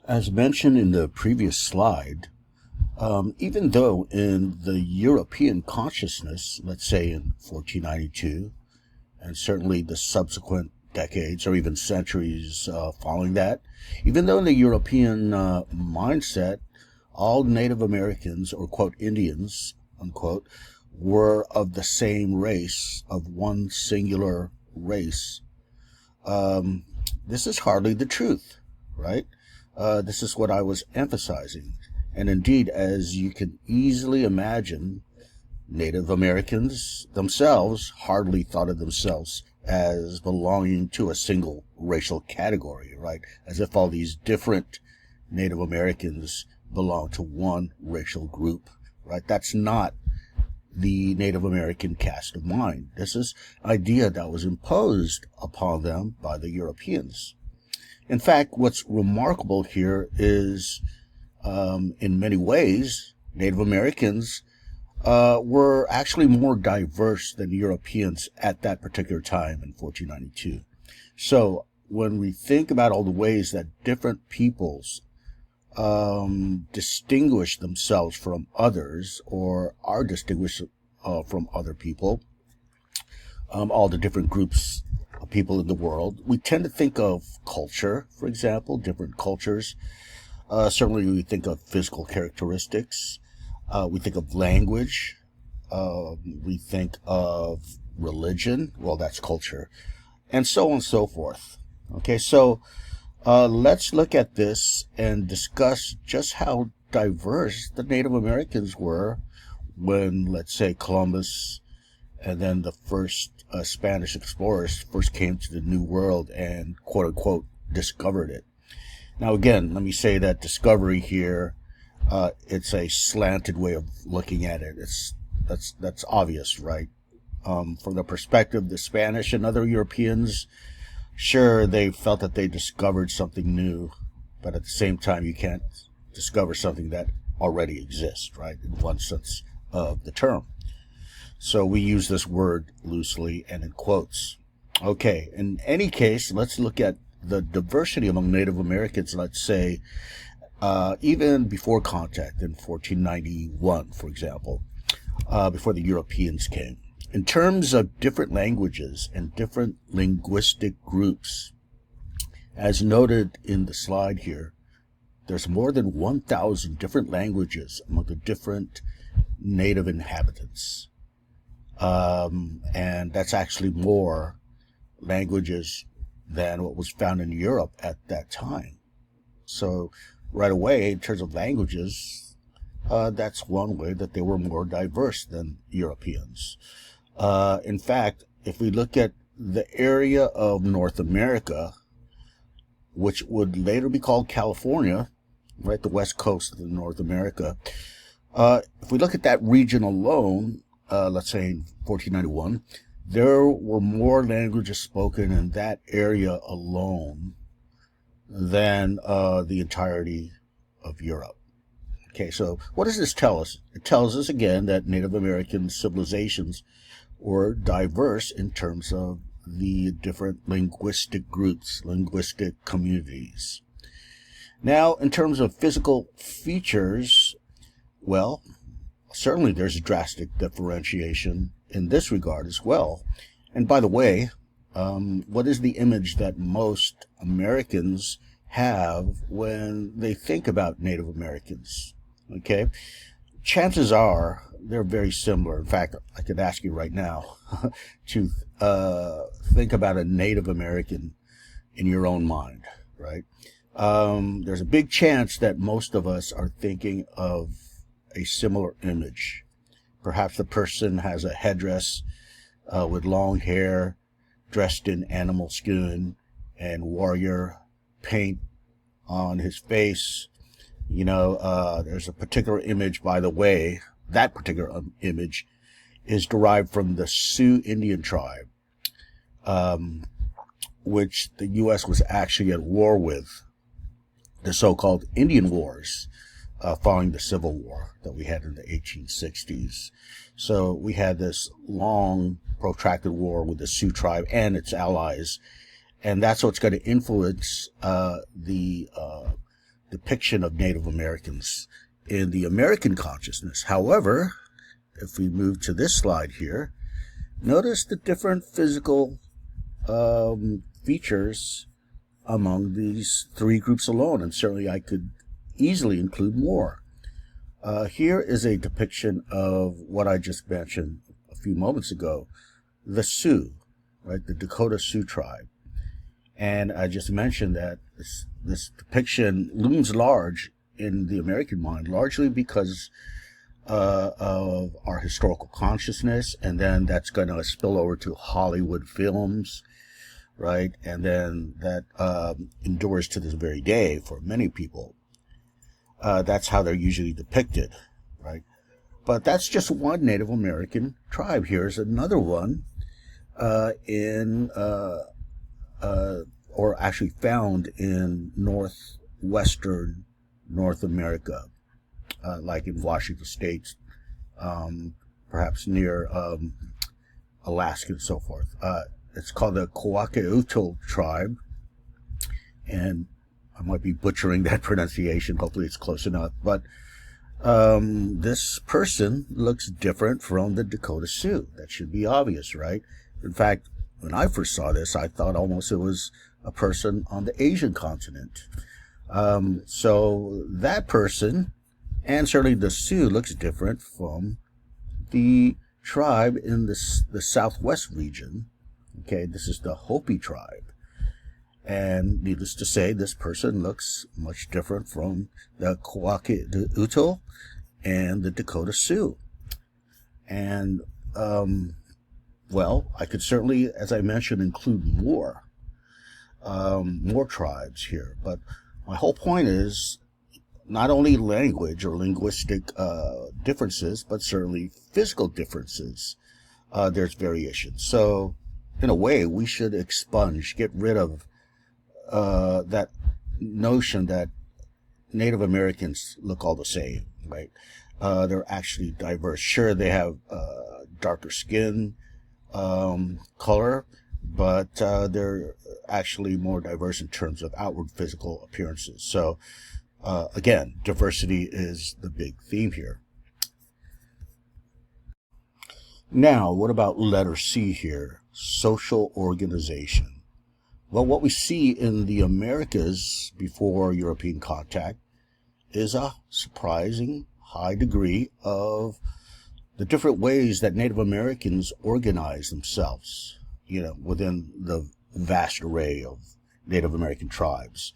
As mentioned in the previous slide, even though in the European consciousness, let's say in 1492, and certainly the subsequent decades or even centuries following that, even though in the European mindset, all Native Americans, or quote, Indians, unquote, were of the same race, of one singular race, um, this is hardly the truth, right? This is what I was emphasizing. And indeed, as you can easily imagine, Native Americans themselves hardly thought of themselves as belonging to a single racial category, right? As if all these different Native Americans belong to one racial group, right? That's not the Native American cast of mind. This is an idea that was imposed upon them by the Europeans. In fact, what's remarkable here is, in many ways, Native Americans were actually more diverse than Europeans at that particular time in 1492. So when we think about all the ways that different peoples distinguish themselves from others or are distinguished from other people, all the different groups of people in the world, we tend to think of culture, for example, different cultures. Certainly we think of physical characteristics. We think of language. We think of religion. Well, that's culture. And so on and so forth. Okay, so let's look at this and discuss just how diverse the Native Americans were when, let's say, Columbus and then the first Spanish explorers first came to the New World and, quote unquote, discovered it. Now, again, let me say that discovery here, it's a slanted way of looking at it. That's obvious, right? From the perspective of the Spanish and other Europeans, sure, they felt that they discovered something new, but at the same time, you can't discover something that already exists, right? In one sense of the term. So we use this word loosely and in quotes. Okay, in any case, let's look at the diversity among Native Americans, let's say, even before contact in 1491, for example, before the Europeans came. In terms of different languages and different linguistic groups, as noted in the slide here, there's more than 1,000 different languages among the different native inhabitants. And that's actually more languages than what was found in Europe at that time. So right away, in terms of languages, that's one way that they were more diverse than Europeans. In fact, if we look at the area of North America, which would later be called California, right, the west coast of North America, if we look at that region alone, let's say in 1491, there were more languages spoken in that area alone than the entirety of Europe. Okay, so what does this tell us? It tells us again that Native American civilizations were diverse in terms of the different linguistic groups, linguistic communities. Now, in terms of physical features, well, certainly there's drastic differentiation in this regard as well. And by the way, what is the image that most Americans have when they think about Native Americans? Okay, chances are they're very similar. In fact, I could ask you right now to think about a Native American in your own mind, right? There's a big chance that most of us are thinking of a similar image. Perhaps the person has a headdress with long hair, dressed in animal skin, and warrior paint on his face. You know, there's a particular image, by the way, that particular image is derived from the Sioux Indian tribe, which the U.S. was actually at war with, the so-called Indian Wars, following the Civil War that we had in the 1860s. So we had this long, protracted war with the Sioux tribe and its allies, and that's what's going to influence the depiction of Native Americans in the American consciousness. However, if we move to this slide here, notice the different physical features among these three groups alone, and certainly I could easily include more. Here is a depiction of what I just mentioned a few moments ago, the Sioux, right, the Dakota Sioux tribe. And I just mentioned that this depiction looms large in the American mind, largely because of our historical consciousness, and then that's going to spill over to Hollywood films, right? And then that endures to this very day for many people. That's how they're usually depicted, right? But that's just one Native American tribe. Here's another one or actually found in northwestern North America, like in Washington State, perhaps near Alaska and so forth. It's called the Kwakiutl tribe, and I might be butchering that pronunciation. Hopefully it's close enough. But this person looks different from the Dakota Sioux. That should be obvious, right? In fact, when I first saw this, I thought almost it was a person on the Asian continent. So that person, and certainly the Sioux, looks different from the tribe in the southwest region. Okay, this is the Hopi tribe. And needless to say, this person looks much different from the Kwakiutl and the Dakota Sioux. And, well, I could certainly, as I mentioned, include more tribes here. But my whole point is not only language or linguistic differences, but certainly physical differences. There's variations. So, in a way, we should expunge, get rid of that notion that Native Americans look all the same, right? They're actually diverse. Sure, they have darker skin color, but they're actually more diverse in terms of outward physical appearances. So, again, diversity is the big theme here. Now, what about letter C here? Social organization. Well, what we see in the Americas before European contact is a surprising high degree of the different ways that Native Americans organize themselves, within the vast array of Native American tribes.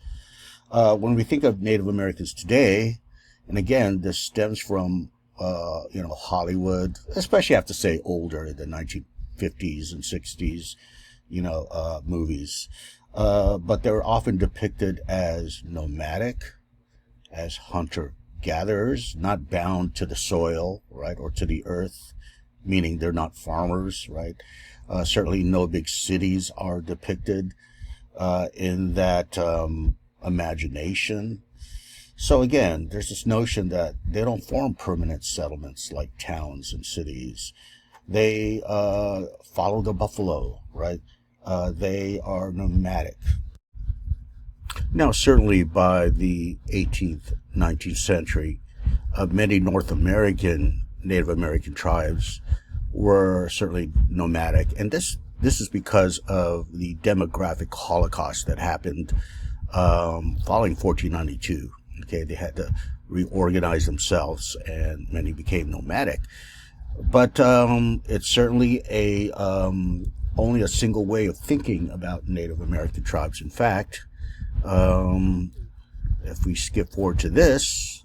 When we think of Native Americans today, and again, this stems from, Hollywood, especially I have to say older, the 1950s and 60s, movies. But they're often depicted as nomadic, as hunter-gatherers, not bound to the soil, right, or to the earth, meaning they're not farmers, right? Certainly no big cities are depicted in that imagination. So again, there's this notion that they don't form permanent settlements like towns and cities. They follow the buffalo, right? They are nomadic. Now, certainly by the 18th, 19th century, many North American Native American tribes were certainly nomadic. And this is because of the demographic holocaust that happened following 1492. Okay, they had to reorganize themselves, and many became nomadic. But it's certainly only a single way of thinking about Native American tribes. In fact, if we skip forward to this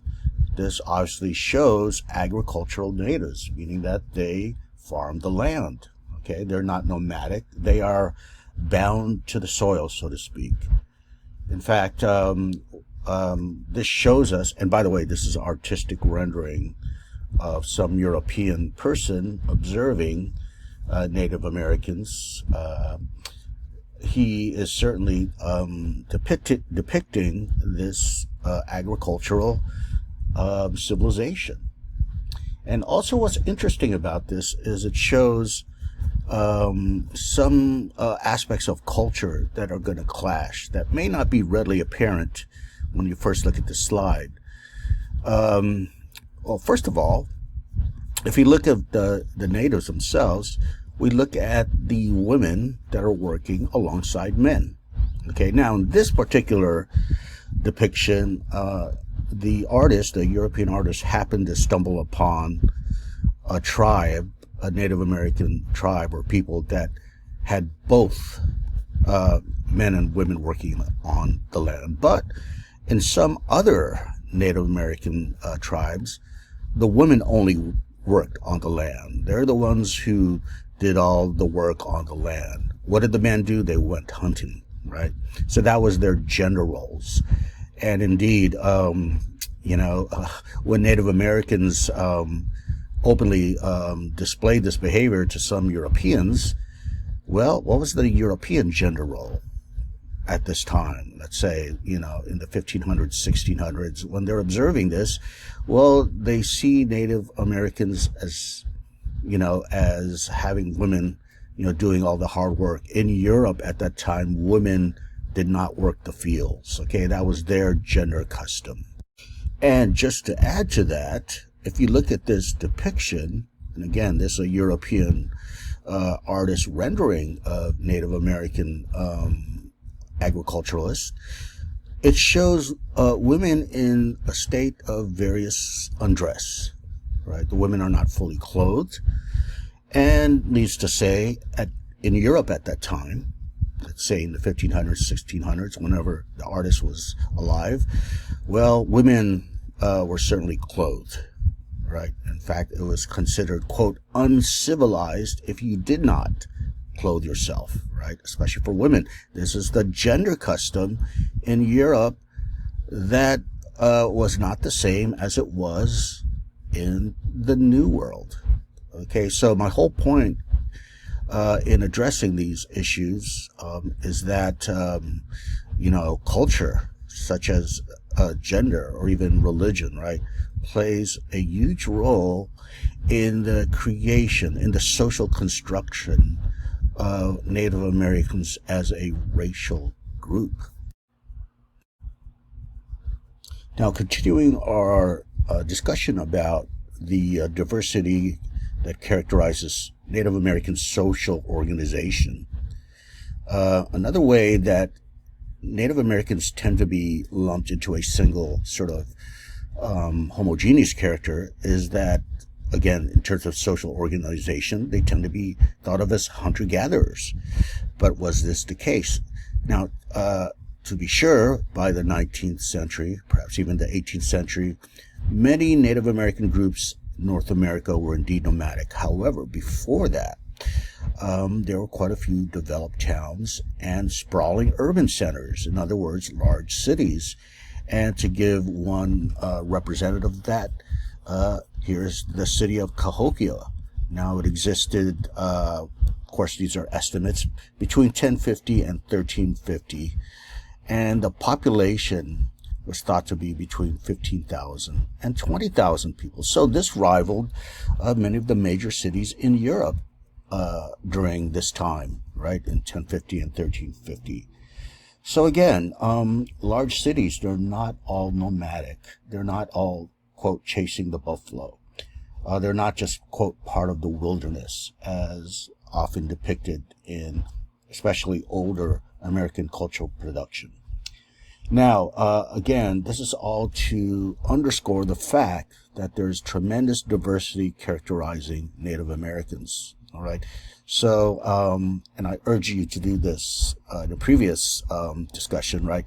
obviously shows agricultural natives, meaning that they farm the land. Okay, they're not nomadic. They are bound to the soil, so to speak. In fact, this shows us, and by the way, this is artistic rendering of some European person observing Native Americans. He is certainly depicting this agricultural civilization. And also what's interesting about this is it shows some aspects of culture that are going to clash, that may not be readily apparent when you first look at the slide. Well, first of all, if you look at the natives themselves, we look at the women that are working alongside men. Okay, now in this particular depiction, the European artist, happened to stumble upon a tribe, a Native American tribe or people that had both men and women working on the land. But in some other Native American tribes, the women only worked on the land. They're the ones who did all the work on the land. What did the men do? They went hunting, right? So that was their gender roles. And indeed, when Native Americans openly displayed this behavior to some Europeans, well, what was the European gender role at this time? Let's say, in the 1500s, 1600s, when they're observing this, well, they see Native Americans as, as having women, doing all the hard work. In Europe at that time, women did not work the fields. Okay, that was their gender custom. And just to add to that, if you look at this depiction, and again, this is a European artist rendering of Native American agriculturalists, it shows women in a state of various undress, right? The women are not fully clothed. And needs to say, in Europe at that time, let's say in the 1500s, 1600s, whenever the artist was alive, well, women were certainly clothed, right? In fact, it was considered, quote, uncivilized if you did not clothe yourself, right? Especially for women. This is the gender custom in Europe that was not the same as it was in the New World. Okay, so my whole point in addressing these issues is that, culture, such as gender or even religion, right, plays a huge role in the creation, in the social construction of Native Americans as a racial group. Now, continuing our discussion about the diversity that characterizes Native American social organization. Another way that Native Americans tend to be lumped into a single sort of homogeneous character is that, again, in terms of social organization, they tend to be thought of as hunter-gatherers. But was this the case? Now, to be sure, by the 19th century, perhaps even the 18th century, many Native American groups North America were indeed nomadic. However, before that, there were quite a few developed towns and sprawling urban centers, in other words, large cities. And to give one representative of that, here's the city of Cahokia. Now, it existed, of course, these are estimates, between 1050 and 1350, and the population was thought to be between 15,000 and 20,000 people. So this rivaled many of the major cities in Europe during this time, right, in 1050 and 1350. So again, large cities, they're not all nomadic. They're not all, quote, chasing the buffalo. They're not just, quote, part of the wilderness, as often depicted in especially older American cultural production. Now, again, this is all to underscore the fact that there's tremendous diversity characterizing Native Americans. All right. So, and I urge you to do this in the previous discussion, right?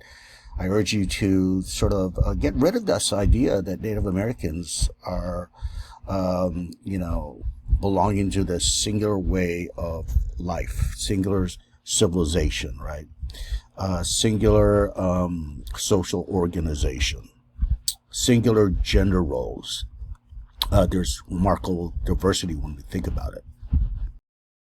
I urge you to sort of get rid of this idea that Native Americans are, belonging to this singular way of life, singular civilization, right? Singular social organization, singular gender roles. There's remarkable diversity when we think about it.